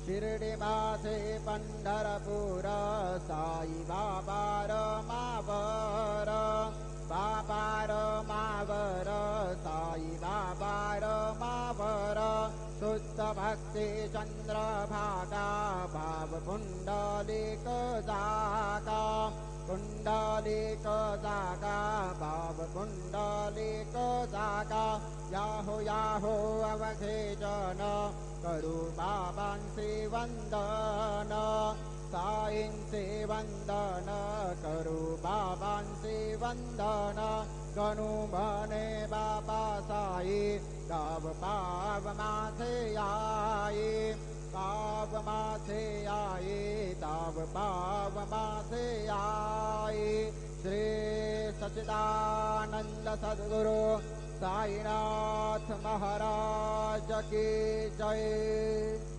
शिर्डीवासे पंढरपूर साई बाबा रमावर बाबा रमावर साई बाबा रमावर शुद्ध भक्ति चंद्रभागा भाव कुंडलिक जागा कुंडलिक जागा भाव कुंडलिक जागा याहो याहो अवघेजन करू बाबांचे वंदन साईंचे वंदन करू बाबांचे वंदन गणू म्हणे बाबा साई गाव पाव माझे आई पाव माझे आई ताव पाव माझे आई श्री सच्चिदानंद सद्गुरु साईनाथ महाराज की जय।